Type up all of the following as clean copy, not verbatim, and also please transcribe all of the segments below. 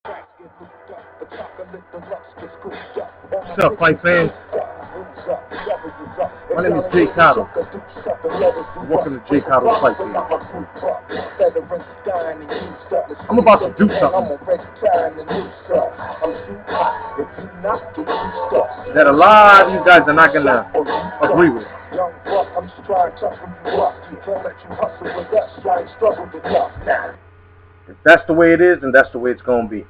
What's up, fight fans? My name is J.Cotto. Welcome to J.Cotto's Fight Fans. I'm about to do something that a lot of you guys are not going to agree with. If that's the way it is, then that's the way it's going to be.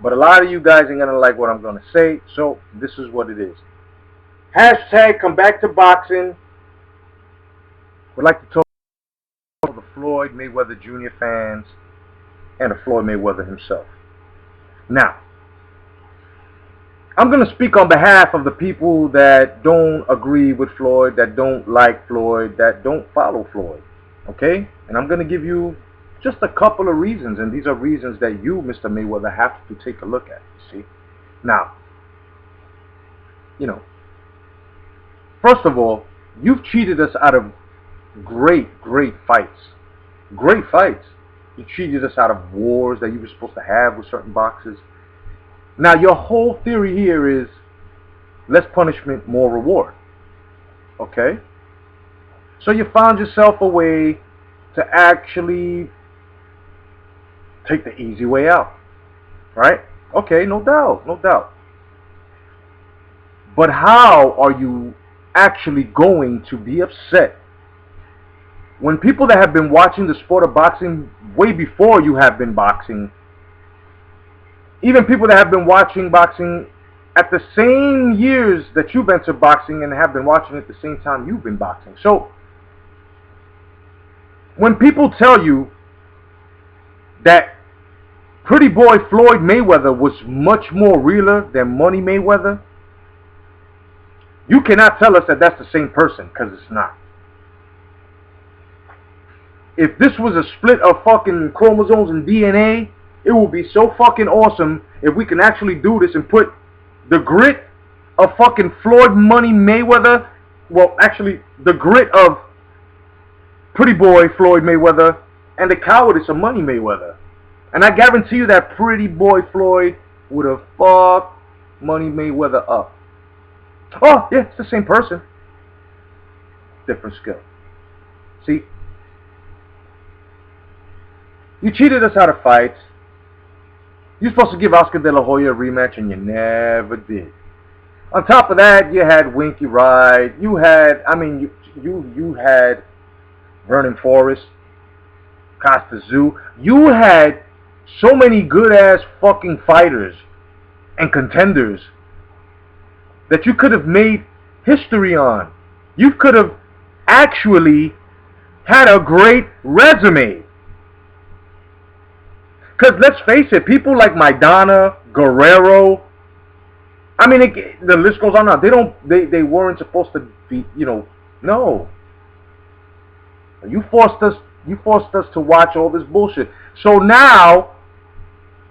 But a lot of you guys ain't going to like what I'm going to say, so this is what it is. Hashtag come back to boxing. Would like to talk to the Floyd Mayweather Jr. fans and the Floyd Mayweather himself. Now, I'm going to speak on behalf of the people that don't agree with Floyd, that don't like Floyd, that don't follow Floyd. Okay? And I'm going to give you just a couple of reasons, and these are reasons that you, Mr. Mayweather, have to take a look at. See? Now, first of all, you've cheated us out of great fights. Great fights. You cheated us out of wars that you were supposed to have with certain boxers. Now, your whole theory here is less punishment, more reward. Okay? So you found yourself a way to actually take the easy way out. Right? Okay, no doubt, no doubt. But how are you actually going to be upset when people that have been watching the sport of boxing way before you have been boxing, even people that have been watching boxing at the same years that you've entered boxing and have been watching at the same time you've been boxing? So when people tell you that pretty boy Floyd Mayweather was much more realer than Money Mayweather, you cannot tell us that that's the same person, because it's not. If this was a split of fucking chromosomes and DNA, it would be so fucking awesome if we can actually do this and put the grit of fucking Floyd Money Mayweather, well, actually, the grit of pretty boy Floyd Mayweather and the cowardice of Money Mayweather. And I guarantee you that pretty boy Floyd would have fucked Money Mayweather up. Oh, yeah, it's the same person. Different skill. See? You cheated us out of fights. You're supposed to give Oscar De La Hoya a rematch, and you never did. On top of that, you had Winky Ride. You had, you had Vernon Forrest, Costa Zoo. You had so many good-ass fucking fighters and contenders that you could have made history on. You could have actually had a great resume. Because let's face it, people like Maidana, Guerrero, the list goes on now. They weren't supposed to be, no. You forced us to watch all this bullshit. So now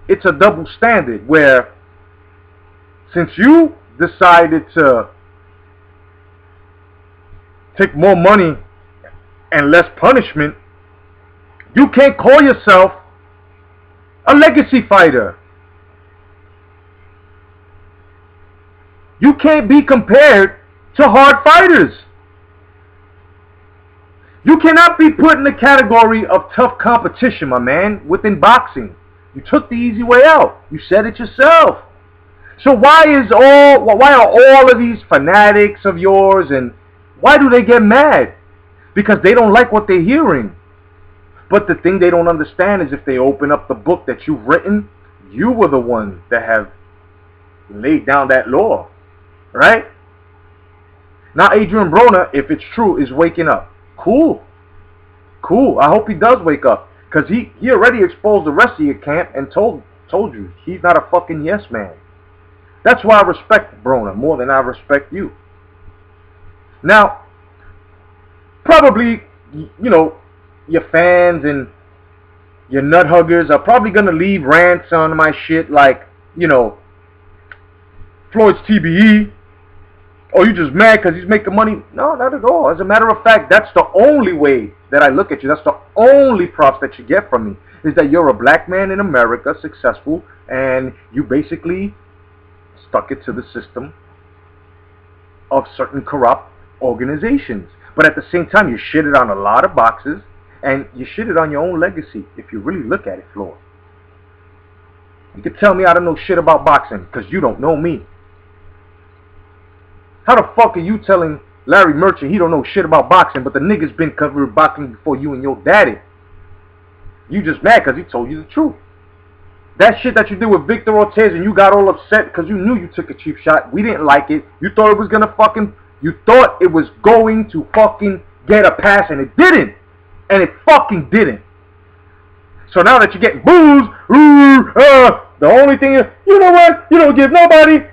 it's a double standard where since you decided to take more money and less punishment, you can't call yourself a legacy fighter. You can't be compared to hard fighters. You cannot be put in the category of tough competition, my man, within boxing. You took the easy way out. You said it yourself. So why are all of these fanatics of yours, and why do they get mad? Because they don't like what they're hearing. But the thing they don't understand is if they open up the book that you've written, you were the one that have laid down that law. Right? Now Adrian Broner, if it's true, is waking up. Cool. Cool. I hope he does wake up. Because he already exposed the rest of your camp and told you he's not a fucking yes man. That's why I respect Broner more than I respect you. Now, probably, your fans and your nut huggers are probably going to leave rants on my shit like, Floyd's TBE. Oh, you just mad because he's making money? No, not at all. As a matter of fact, that's the only way that I look at you. That's the only props that you get from me. is that you're a black man in America, successful, and you basically stuck it to the system of certain corrupt organizations. But at the same time, you shitted on a lot of boxes, and you shitted on your own legacy, if you really look at it, Floyd. You can tell me I don't know shit about boxing, because you don't know me. How the fuck are you telling Larry Merchant he don't know shit about boxing, but the nigga's been covering boxing before you and your daddy? You just mad because he told you the truth. That shit that you did with Victor Ortiz and you got all upset because you knew you took a cheap shot. We didn't like it. You thought it was gonna fucking, you thought it was going to fucking get a pass, and it didn't. And it fucking didn't. So now that you're getting booze, the only thing is, you know what? You don't give nobody.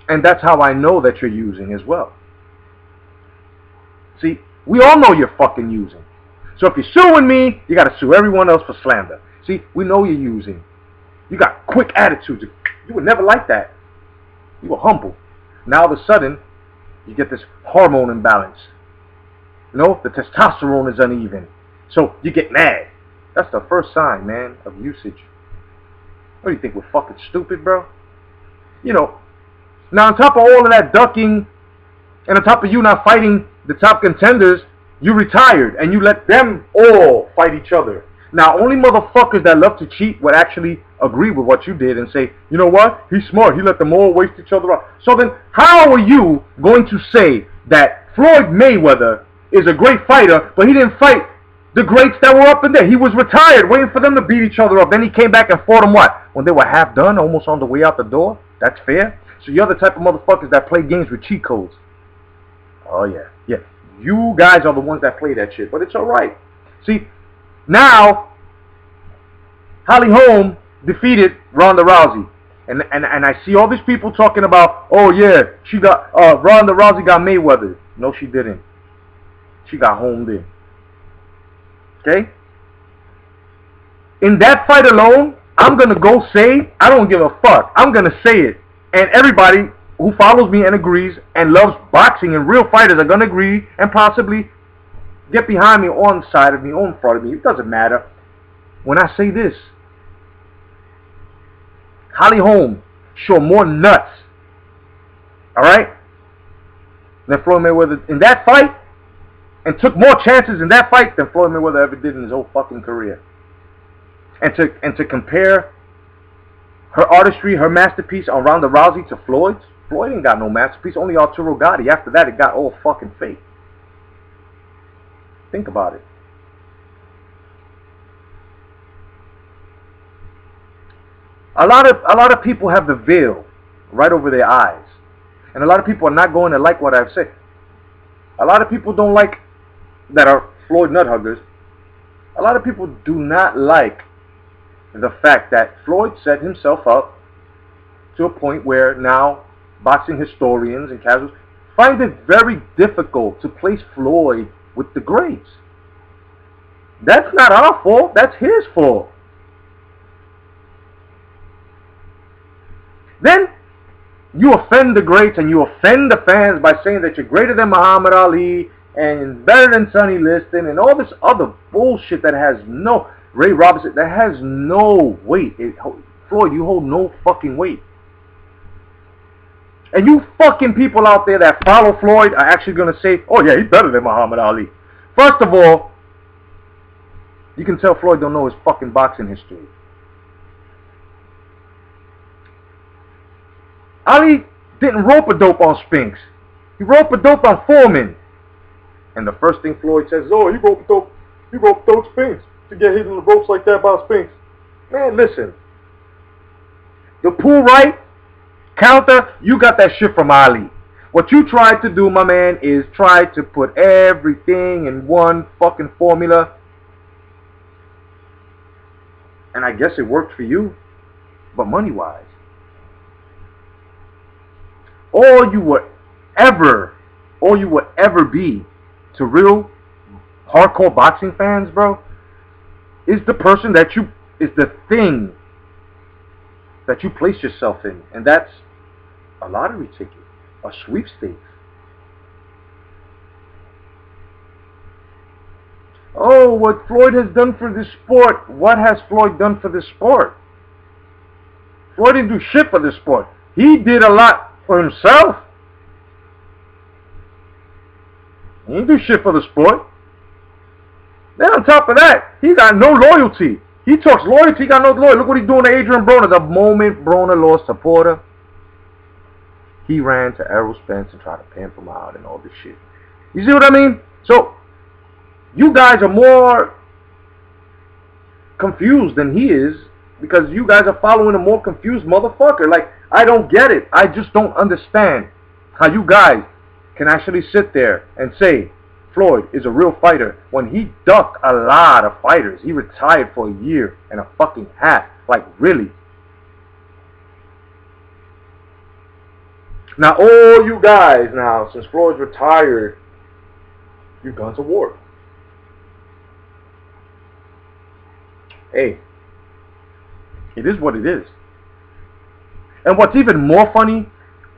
And that's how I know that you're using as well. See, we all know you're fucking using. So if you're suing me, you got to sue everyone else for slander. See, we know you're using. You got quick attitudes. You were never like that. You were humble. Now all of a sudden, you get this hormone imbalance. You know, the testosterone is uneven. So you get mad. That's the first sign, man, of usage. What do you think, we're fucking stupid, bro? You know, now on top of all of that ducking, and on top of you not fighting the top contenders, you retired and you let them all fight each other. Now, only motherfuckers that love to cheat would actually agree with what you did and say, you know what? He's smart. He let them all waste each other out. So then, how are you going to say that Floyd Mayweather is a great fighter, but he didn't fight the greats that were up in there? He was retired, waiting for them to beat each other up. Then he came back and fought them what? When they were half done, almost on the way out the door? That's fair? So you're the type of motherfuckers that play games with cheat codes. Oh, yeah. Yeah. You guys are the ones that play that shit, but it's alright. See, now, Holly Holm defeated Ronda Rousey. And I see all these people talking about, oh yeah, she got, Ronda Rousey got Mayweather. No, she didn't. She got homed in. Okay? In that fight alone, I'm going to go say, I don't give a fuck. I'm going to say it. And everybody who follows me and agrees and loves boxing and real fighters are going to agree and possibly get behind me, on the side of me, or in front of me. It doesn't matter. When I say this, Holly Holm showed more nuts, alright, than Floyd Mayweather in that fight, and took more chances in that fight than Floyd Mayweather ever did in his whole fucking career. And to compare her artistry, her masterpiece on Ronda Rousey to Floyd's, Floyd ain't got no masterpiece, only Arturo Gatti. After that, it got all fucking fake. Think about it. A lot of people have the veil right over their eyes. And a lot of people are not going to like what I've said. A lot of people don't like, that are Floyd nut huggers, a lot of people do not like the fact that Floyd set himself up to a point where now boxing historians and casuals find it very difficult to place Floyd with the greats. That's not our fault. That's his fault. Then you offend the greats and you offend the fans by saying that you're greater than Muhammad Ali and better than Sonny Liston and all this other bullshit that has no, Ray Robinson, that has no weight. Floyd, you hold no fucking weight. And you fucking people out there that follow Floyd are actually going to say, oh yeah, he's better than Muhammad Ali. First of all, you can tell Floyd don't know his fucking boxing history. Ali didn't rope-a-dope on Spinks. He rope-a-doped on Foreman. And the first thing Floyd says is, oh, he rope-a-doped Spinks to get hit in the ropes like that by Spinks. Man, listen. The pull right, counter, you got that shit from Ali. What you tried to do, my man, is try to put everything in one fucking formula. And I guess it worked for you. But money-wise, all you would ever be to real hardcore boxing fans, bro, is the person that you, is the thing that you place yourself in. And that's a lottery ticket, a sweepstakes. Oh, what Floyd has done for this sport. What has Floyd done for this sport? Floyd didn't do shit for this sport. He did a lot for himself. He didn't do shit for the sport. Then on top of that, he got no loyalty. He talks loyalty, he got no loyalty. Look what he's doing to Adrian Broner. The moment Broner lost to Porter, he ran to Errol Spence and tried to pimp him out and all this shit. You see what I mean? So, you guys are more confused than he is because you guys are following a more confused motherfucker. Like, I don't get it. I just don't understand how you guys can actually sit there and say Floyd is a real fighter when he ducked a lot of fighters. He retired for a year and a fucking half. Like, really? Now, all you guys now, since Floyd's retired, you've gone to war. Hey, it is what it is. And what's even more funny,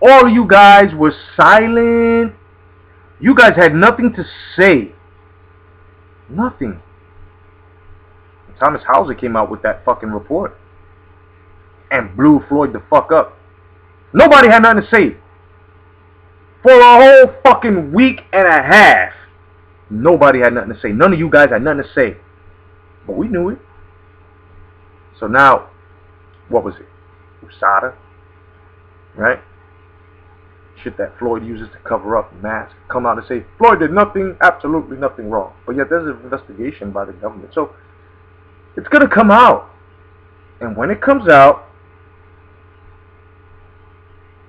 all of you guys were silent. You guys had nothing to say. Nothing. Thomas Hauser came out with that fucking report and blew Floyd the fuck up. Nobody had nothing to say. For a whole fucking week and a half, nobody had nothing to say. None of you guys had nothing to say. But we knew it. So now, what was it? USADA, right? Shit that Floyd uses to cover up masks. Come out and say, Floyd did nothing, absolutely nothing wrong. But yet there's an investigation by the government. So, it's going to come out. And when it comes out,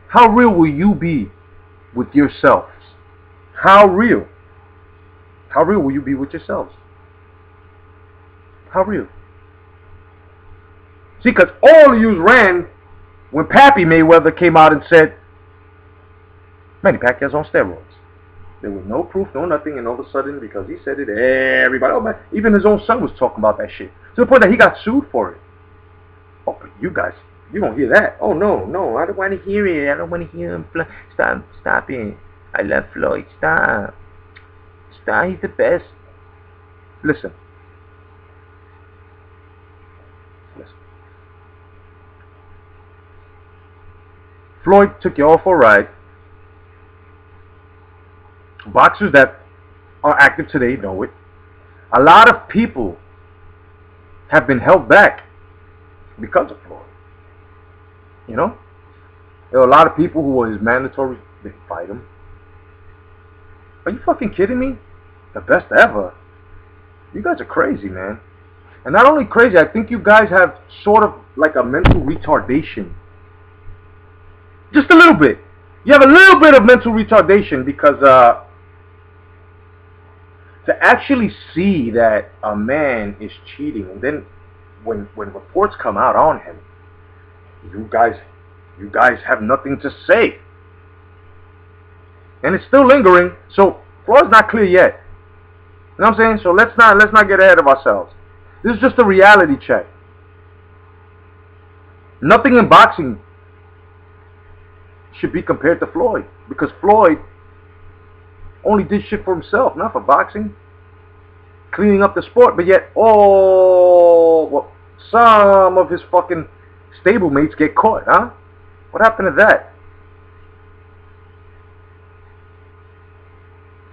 how real will you be with yourselves? How real? How real will you be with yourselves? How real? See, because all of you ran when Pappy Mayweather came out and said, Manny Pacquiao's on steroids. There was no proof, no nothing, and all of a sudden, because he said it, everybody, oh man, even his own son was talking about that shit. To the point that he got sued for it. Oh, but you guys, you don't hear that. Oh, no, I don't want to hear it. I don't want to hear him. Stop it. I love Floyd. Stop, he's the best. Listen. Floyd took you all for a ride. Boxers that are active today know it. A lot of people have been held back because of Floyd. You know? There are a lot of people who were his mandatory, they fight him. Are you fucking kidding me? The best ever. You guys are crazy, man. And not only crazy, I think you guys have sort of like a mental retardation. Just a little bit. You have a little bit of mental retardation because to actually see that a man is cheating, and then when reports come out on him, you guys have nothing to say. And it's still lingering, so Floyd's not clear yet. You know what I'm saying? So let's not get ahead of ourselves. This is just a reality check. Nothing in boxing should be compared to Floyd, because Floyd only did shit for himself, not for boxing, cleaning up the sport. But yet, some of his fucking stablemates get caught, huh? What happened to that?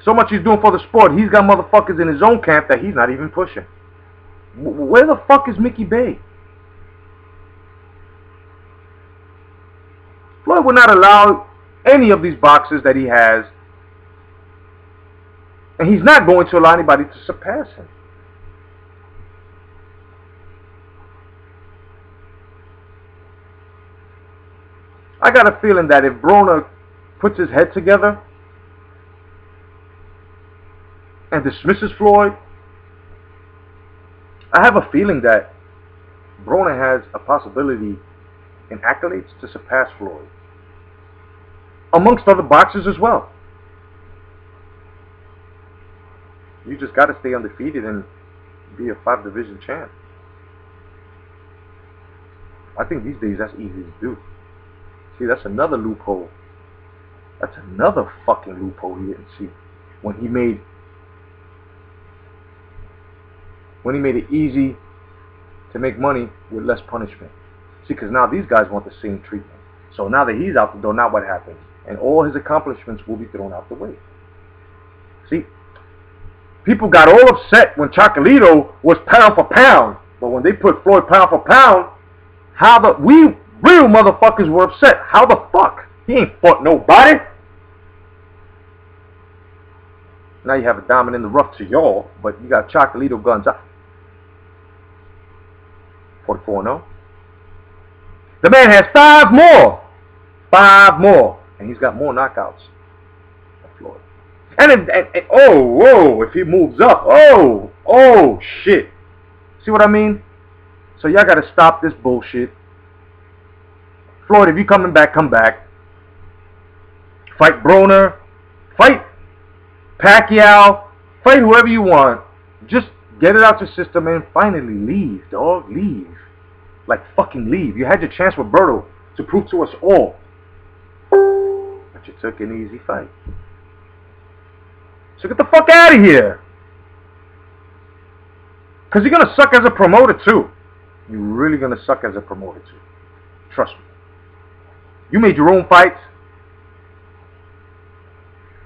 So much he's doing for the sport, he's got motherfuckers in his own camp that he's not even pushing. Where the fuck is Mickey Bay? Floyd would not allow any of these boxers that he has, and he's not going to allow anybody to surpass him. I got a feeling that if Broner puts his head together and dismisses Floyd, I have a feeling that Broner has a possibility in accolades to surpass Floyd, amongst other boxers as well. You just got to stay undefeated and be a 5-division champ. I think these days that's easy to do. See, that's another loophole. That's another fucking loophole he didn't see. When he made when he made it easy to make money with less punishment. See, because now these guys want the same treatment. So now that he's out the door, now what happens? And all his accomplishments will be thrown out the way. See, people got all upset when J.Cotto was pound for pound. But when they put Floyd pound for pound, we real motherfuckers were upset. How the fuck? He ain't fought nobody. Now you have a diamond in the rough to y'all, but you got J.Cotto guns out. 44-0. The man has 5 more. 5 more. And he's got more knockouts than Floyd. And if he moves up, oh, shit. See what I mean? So y'all gotta stop this bullshit. Floyd, if you coming back, come back. Fight Broner. Fight Pacquiao. Fight whoever you want. Just get it out your system and finally leave, dog. Leave. Like fucking leave. You had your chance with Berto to prove to us all. But you took an easy fight. So get the fuck out of here. Because you're going to suck as a promoter too. You're really going to suck as a promoter too. Trust me. You made your own fights.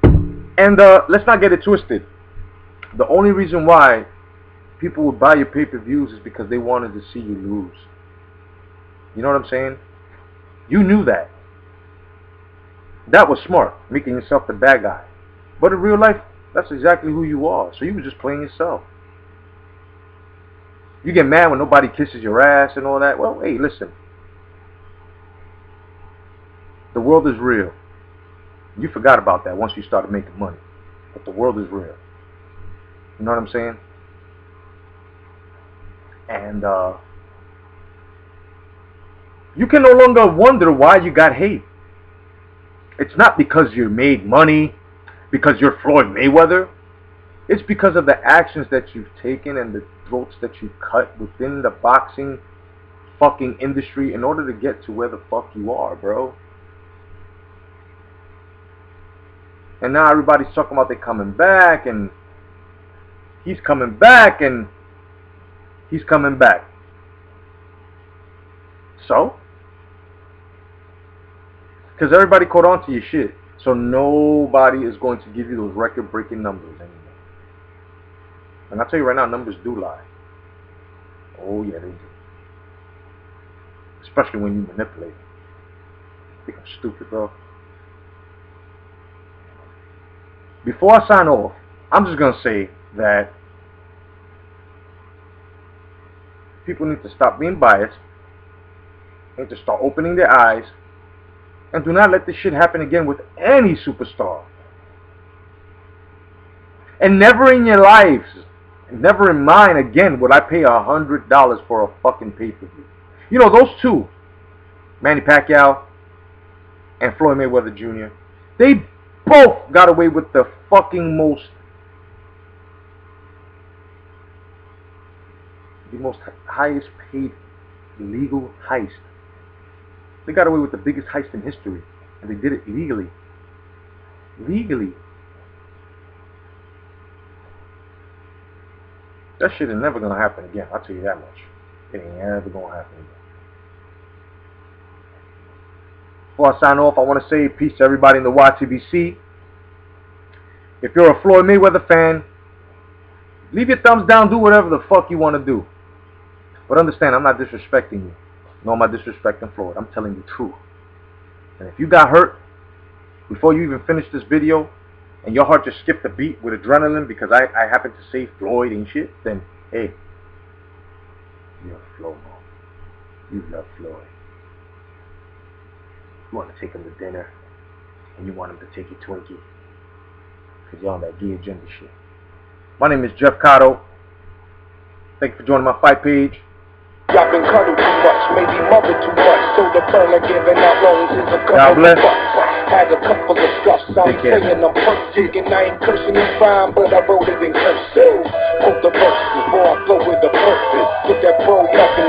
And let's not get it twisted. The only reason why people would buy your pay-per-views is because they wanted to see you lose. You know what I'm saying? You knew that. That was smart, making yourself the bad guy. But in real life, that's exactly who you are. So you were just playing yourself. You get mad when nobody kisses your ass and all that. Well, hey, listen. The world is real. You forgot about that once you started making money. But the world is real. You know what I'm saying? And you can no longer wonder why you got hate. It's not because you made money, because you're Floyd Mayweather. It's because of the actions that you've taken and the throats that you cut within the boxing fucking industry in order to get to where the fuck you are, bro. And now everybody's talking about they coming back, and he's coming back, and he's coming back. So? Because everybody caught on to your shit. So nobody is going to give you those record-breaking numbers anymore. And I'll tell you right now, numbers do lie. Oh yeah, they do. Especially when you manipulate them. I think I'm stupid, bro. Before I sign off, I'm just going to say that people need to stop being biased, need to start opening their eyes, and do not let this shit happen again with any superstar. And never in your lives, never in mine again, would I pay $100 for a fucking pay-per-view. You know, those two, Manny Pacquiao and Floyd Mayweather Jr., they both got away with the fucking most highest paid legal heist. They got away with the biggest heist in history, and they did it legally. Legally. That shit is never gonna happen again. I'll tell you that much. It ain't ever gonna happen again. Before I sign off, I want to say peace to everybody in the YTBC. If you're a Floyd Mayweather fan, leave your thumbs down, do whatever the fuck you want to do. But understand, I'm not disrespecting you. No, I'm not disrespecting Floyd. I'm telling you the truth. And if you got hurt before you even finished this video, and your heart just skipped a beat with adrenaline because I happened to say Floyd and shit, then, hey, you're a Flomo. You love Floyd. You want to take him to dinner, and you want him to take you Twinkie, because you're on that gay agenda shit. My name is J.Cotto. Thank you for joining my fight page. Y'all been cuddled too much, maybe mother too much, so the burner giving out loans is a couple God bless. of bucks. Had a couple of scuffs, I'm saying I'm perfect, and I ain't cursing you fine, but I wrote it in cursive. Quote the verses before I flow with the purpose. Get that bro yucking.